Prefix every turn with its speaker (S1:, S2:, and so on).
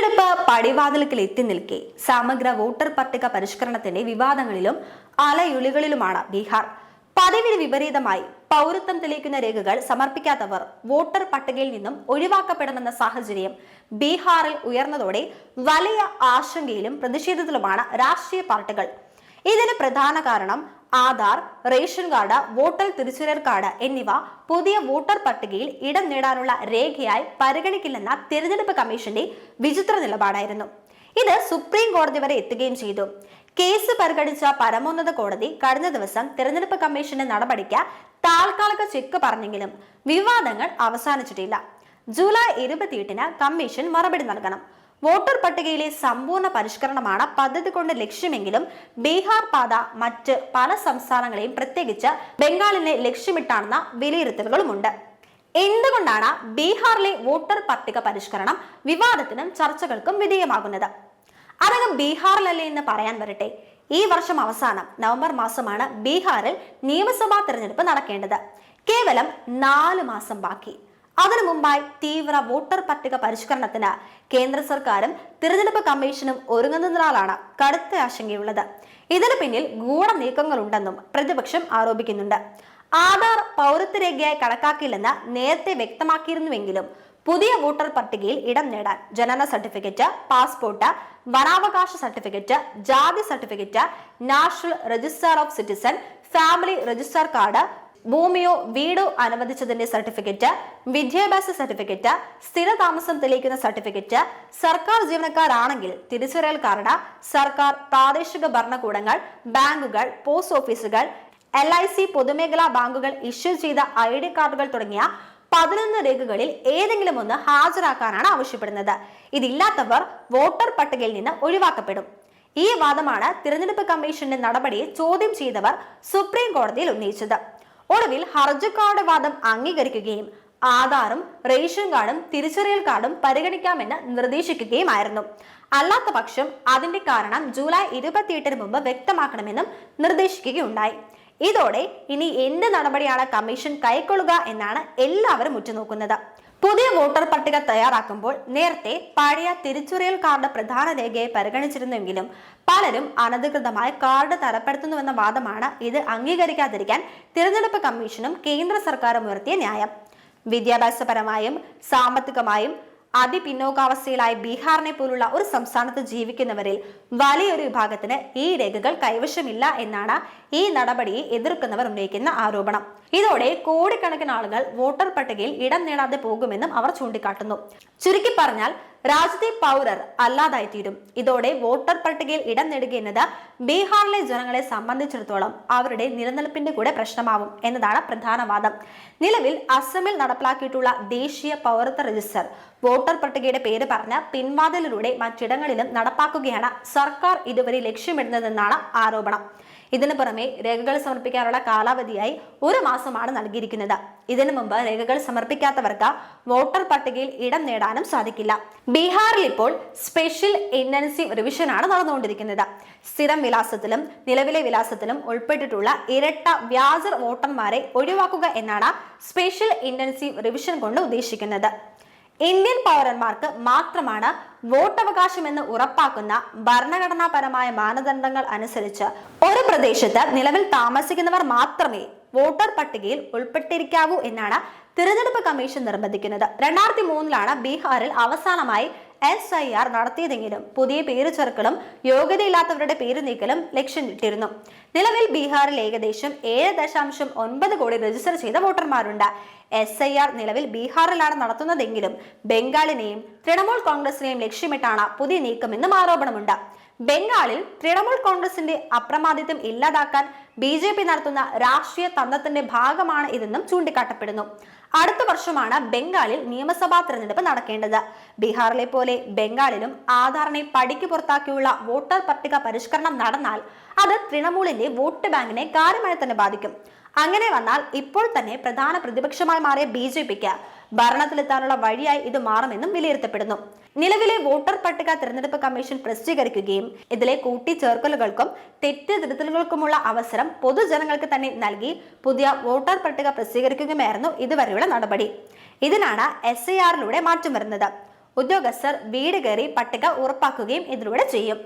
S1: തിരഞ്ഞെടുപ്പ് പടിവാതിൽക്കൽ എത്തി നിൽക്കെ സമഗ്ര വോട്ടർ പട്ടിക പരിഷ്കരണത്തിന്റെ വിവാദങ്ങളിലും അലയുളികളിലുമാണ് ബീഹാർ. പതിവിന് വിപരീതമായി പൗരത്വം തെളിയിക്കുന്ന രേഖകൾ സമർപ്പിക്കാത്തവർ വോട്ടർ പട്ടികയിൽ നിന്നും ഒഴിവാക്കപ്പെടുമെന്ന സാഹചര്യം ബീഹാറിൽ ഉയർന്നതോടെ വലിയ ആശങ്കയിലും പ്രതിഷേധത്തിലുമാണ് രാഷ്ട്രീയ പാർട്ടികൾ. ഇതിന് പ്രധാന കാരണം ആധാർ, റേഷൻ കാർഡ്, വോട്ടർ തിരിച്ചറിയൽ കാർഡ് എന്നിവ പുതിയ വോട്ടർ പട്ടികയിൽ ഇടം നേടാനുള്ള രേഖയായി പരിഗണിക്കില്ലെന്ന തിരഞ്ഞെടുപ്പ് കമ്മീഷന്റെ വിചിത്ര നിലപാടായിരുന്നു. ഇത് സുപ്രീം കോടതി വരെ എത്തുകയും ചെയ്തു. കേസ് പരിഗണിച്ച പരമോന്നത കോടതി കഴിഞ്ഞ ദിവസം തിരഞ്ഞെടുപ്പ് കമ്മീഷന്റെ നടപടിക്ക് താൽക്കാലിക ചെക്ക് പറഞ്ഞെങ്കിലും വിവാദങ്ങൾ അവസാനിച്ചിട്ടില്ല. ജൂലൈ 28-ന് കമ്മീഷൻ മറുപടി നൽകണം. വോട്ടർ പട്ടികയിലെ സമ്പൂർണ്ണ പരിഷ്കരണമാണ് പദ്ധതി കൊണ്ട് ലക്ഷ്യമെങ്കിലും ബീഹാർ പാത മറ്റ് പല സംസ്ഥാനങ്ങളെയും പ്രത്യേകിച്ച് ബംഗാളിനെ ലക്ഷ്യമിട്ടാണെന്ന വിലയിരുത്തലുകളുമുണ്ട്. എന്തുകൊണ്ടാണ് ബീഹാറിലെ വോട്ടർ പട്ടിക പരിഷ്കരണം വിവാദത്തിനും ചർച്ചകൾക്കും വിധേയമാകുന്നത്? അതകം ബീഹാറിലല്ലേ എന്ന് പറയാൻ വരട്ടെ. ഈ വർഷം അവസാനം നവംബർ മാസമാണ് ബീഹാറിൽ നിയമസഭാ തെരഞ്ഞെടുപ്പ് നടക്കേണ്ടത്. കേവലം 4 മാസം ബാക്കി. അതിനു മുമ്പായി തീവ്ര വോട്ടർ പട്ടിക പരിഷ്കരണത്തിന് കേന്ദ്ര സർക്കാരും തിരഞ്ഞെടുപ്പ് കമ്മീഷനും ഒരുങ്ങുന്നതിനാലാണ് കടുത്ത ആശങ്കയുള്ളത്. ഇതിനു പിന്നിൽ ഗൂഢ നീക്കങ്ങളുണ്ടെന്നും പ്രതിപക്ഷം ആരോപിക്കുന്നുണ്ട്. ആധാർ പൗരത്വ രേഖയായി കണക്കാക്കില്ലെന്ന് നേരത്തെ വ്യക്തമാക്കിയിരുന്നുവെങ്കിലും പുതിയ വോട്ടർ പട്ടികയിൽ ഇടം നേടാൻ ജനന സർട്ടിഫിക്കറ്റ്, പാസ്പോർട്ട്, വനാവകാശ സർട്ടിഫിക്കറ്റ്, ജാതി certificate, national register of citizen, family register card, ഭൂമിയോ വീടോ അനുവദിച്ചതിന്റെ സർട്ടിഫിക്കറ്റ്, വിദ്യാഭ്യാസ സർട്ടിഫിക്കറ്റ്, സ്ഥിരതാമസം തെളിയിക്കുന്ന സർട്ടിഫിക്കറ്റ്, സർക്കാർ ജീവനക്കാരാണെങ്കിൽ തിരിച്ചറിയൽ കാർഡ്, സർക്കാർ പ്രാദേശിക ഭരണകൂടങ്ങൾ, ബാങ്കുകൾ, പോസ്റ്റ് ഓഫീസുകൾ, LIC പൊതുമേഖലാ ബാങ്കുകൾ ഇഷ്യൂ ചെയ്ത ID കാർഡുകൾ തുടങ്ങിയ 11 രേഖകളിൽ ഏതെങ്കിലും ഒന്ന് ഹാജരാക്കാനാണ് ആവശ്യപ്പെടുന്നത്. ഇതില്ലാത്തവർ വോട്ടർ പട്ടികയിൽ നിന്ന് ഒഴിവാക്കപ്പെടും. ഈ വാദമാണ് തിരഞ്ഞെടുപ്പ് കമ്മീഷന്റെ നടപടിയെ ചോദ്യം ചെയ്തവർ സുപ്രീം കോടതിയിൽ ഉന്നയിച്ചത്. ഒടുവിൽ ഹർജിക്കാരുടെ വാദം അംഗീകരിക്കുകയും ആധാറും റേഷൻ കാർഡും തിരിച്ചറിയൽ കാർഡും പരിഗണിക്കാമെന്ന് നിർദ്ദേശിക്കുകയുമായിരുന്നു. അല്ലാത്ത പക്ഷം അതിന്റെ കാരണം ജൂലൈ 28-ന് മുമ്പ് വ്യക്തമാക്കണമെന്നും നിർദ്ദേശിക്കുകയുണ്ടായി. ഇതോടെ ഇനി എന്ത് നടപടിയാണ് കമ്മീഷൻ കൈക്കൊള്ളുക എന്നാണ് എല്ലാവരും ഉറ്റുനോക്കുന്നത്. പുതിയ വോട്ടർ പട്ടിക തയ്യാറാക്കുമ്പോൾ നേരത്തെ പഴയ തിരിച്ചറിയൽ കാർഡ് പ്രധാന രേഖയെ പരിഗണിച്ചിരുന്നെങ്കിലും പലരും അനധികൃതമായി കാർഡ് തരപ്പെടുത്തുന്നുവെന്ന വാദമാണ് ഇത് അംഗീകരിക്കാതിരിക്കാൻ തിരഞ്ഞെടുപ്പ് കമ്മീഷനും കേന്ദ്ര സർക്കാരും ഉയർത്തിയ ന്യായം. വിദ്യാഭ്യാസപരമായും സാമ്പത്തികമായും അതിപിന്നോക്കാവസ്ഥയിലായ ബീഹാറിനെ പോലുള്ള ഒരു സംസ്ഥാനത്ത് ജീവിക്കുന്നവരിൽ വലിയൊരു വിഭാഗത്തിന് ഈ രേഖകൾ കൈവശമില്ല എന്നാണ് ഈ നടപടിയെ എതിർക്കുന്നവർ ഉന്നയിക്കുന്ന ആരോപണം. ഇതോടെ കോടിക്കണക്കിന് ആളുകൾ വോട്ടർ പട്ടികയിൽ ഇടം നേടാതെ പോകുമെന്നും അവർ ചൂണ്ടിക്കാട്ടുന്നു. ചുരുക്കി പറഞ്ഞാൽ രാജ്യത്തെ പൗരർ അല്ലാതായിത്തീരും. ഇതോടെ വോട്ടർ പട്ടികയിൽ ഇടം നേടുക എന്നത് ബീഹാറിലെ ജനങ്ങളെ സംബന്ധിച്ചിടത്തോളം അവരുടെ നിലനിൽപ്പിന്റെ കൂടെ പ്രശ്നമാവും എന്നതാണ് പ്രധാന വാദം. നിലവിൽ അസമിൽ നടപ്പിലാക്കിയിട്ടുള്ള ദേശീയ പൗരത്വ രജിസ്റ്റർ വോട്ടർ പട്ടികയുടെ പേര് പറഞ്ഞ് പിൻവാതിലിലൂടെ മറ്റിടങ്ങളിലും നടപ്പാക്കുകയാണ് സർക്കാർ ഇതുവരെ ലക്ഷ്യമിടുന്നതെന്നാണ് ആരോപണം. ഇതിനു പുറമെ രേഖകൾ സമർപ്പിക്കാനുള്ള കാലാവധിയായി 1 മാസമാണ് നൽകിയിരിക്കുന്നത്. ഇതിനു മുമ്പ് രേഖകൾ സമർപ്പിക്കാത്തവർക്ക് വോട്ടർ പട്ടികയിൽ ഇടം നേടാനും സാധിക്കില്ല. ബീഹാറിൽ ഇപ്പോൾ സ്പെഷ്യൽ ഇന്റൻസീവ് റിവിഷനാണ് നടന്നുകൊണ്ടിരിക്കുന്നത്. സ്ഥിരം വിലാസത്തിലും നിലവിലെ വിലാസത്തിലും ഉൾപ്പെട്ടിട്ടുള്ള ഇരട്ട വ്യാജ വോട്ടർമാരെ ഒഴിവാക്കുക എന്നാണ് സ്പെഷ്യൽ ഇന്റൻസീവ് റിവിഷൻ കൊണ്ട് ഉദ്ദേശിക്കുന്നത്. ഇന്ത്യൻ പൗരന്മാർക്ക് മാത്രമാണ് വോട്ടവകാശമെന്ന് ഉറപ്പാക്കുന്ന ഭരണഘടനാപരമായ മാനദണ്ഡങ്ങൾ അനുസരിച്ച് ഒരു പ്രദേശത്ത് നിലവിൽ താമസിക്കുന്നവർ മാത്രമേ വോട്ടർ പട്ടികയിൽ ഉൾപ്പെട്ടിരിക്കാവൂ എന്നാണ് തിരഞ്ഞെടുപ്പ് കമ്മീഷൻ നിർബന്ധിക്കുന്നത്. 2003-ലാണ് ബീഹാറിൽ അവസാനമായി SIR നടത്തിയതെങ്കിലും പുതിയ പേര് ചേർക്കലും യോഗ്യതയില്ലാത്തവരുടെ പേര് നീക്കലും ലക്ഷ്യമിട്ടിരുന്നു. നിലവിൽ ബീഹാറിൽ ഏകദേശം 7.9 കോടി രജിസ്റ്റർ ചെയ്ത വോട്ടർമാരുണ്ട്. SIR നിലവിൽ ബീഹാറിലാണ് നടത്തുന്നതെങ്കിലും ബംഗാളിനെയും തൃണമൂൽ കോൺഗ്രസിനെയും ലക്ഷ്യമിട്ടാണ് പുതിയ നീക്കമെന്നും ആരോപണമുണ്ട്. ബംഗാളിൽ തൃണമൂൽ കോൺഗ്രസിന്റെ അപ്രമാദിത്വം ഇല്ലാതാക്കാൻ BJP നടത്തുന്ന രാഷ്ട്രീയ തന്ത്രത്തിന്റെ ഭാഗമാണ് ഇതെന്നും ചൂണ്ടിക്കാട്ടപ്പെടുന്നു. അടുത്ത വർഷമാണ് ബംഗാളിൽ നിയമസഭാ തെരഞ്ഞെടുപ്പ് നടക്കേണ്ടത്. ബീഹാറിലെ പോലെ ബംഗാളിലും ആധാറിനെ പടിക്ക് പുറത്താക്കിയുള്ള വോട്ടർ പട്ടിക പരിഷ്കരണം നടന്നാൽ അത് തൃണമൂലിന്റെ വോട്ട് ബാങ്കിനെ കാര്യമായി തന്നെ ബാധിക്കും. അങ്ങനെ വന്നാൽ ഇപ്പോൾ തന്നെ പ്രധാന പ്രതിപക്ഷമായി മാറിയ BJPക്ക് ഭരണത്തിലെത്താനുള്ള വഴിയായി ഇത് മാറുമെന്നും വിലയിരുത്തപ്പെടുന്നു. നിലവിലെ വോട്ടർ പട്ടിക തിരഞ്ഞെടുപ്പ് കമ്മീഷൻ പ്രസിദ്ധീകരിക്കുകയും ഇതിലെ കൂട്ടിച്ചേർക്കലുകൾക്കും തെറ്റുതിരുത്തലുകൾക്കുമുള്ള അവസരം പൊതുജനങ്ങൾക്ക് തന്നെ നൽകി പുതിയ വോട്ടർ പട്ടിക പ്രസിദ്ധീകരിക്കുകയായിരുന്നു ഇതുവരെയുള്ള നടപടി. ഇതിനാണ് SIR-ലൂടെ മാറ്റം വരുന്നത്. ഉദ്യോഗസ്ഥർ വീട് കയറി പട്ടിക ഉറപ്പാക്കുകയും ഇതിലൂടെ ചെയ്യും.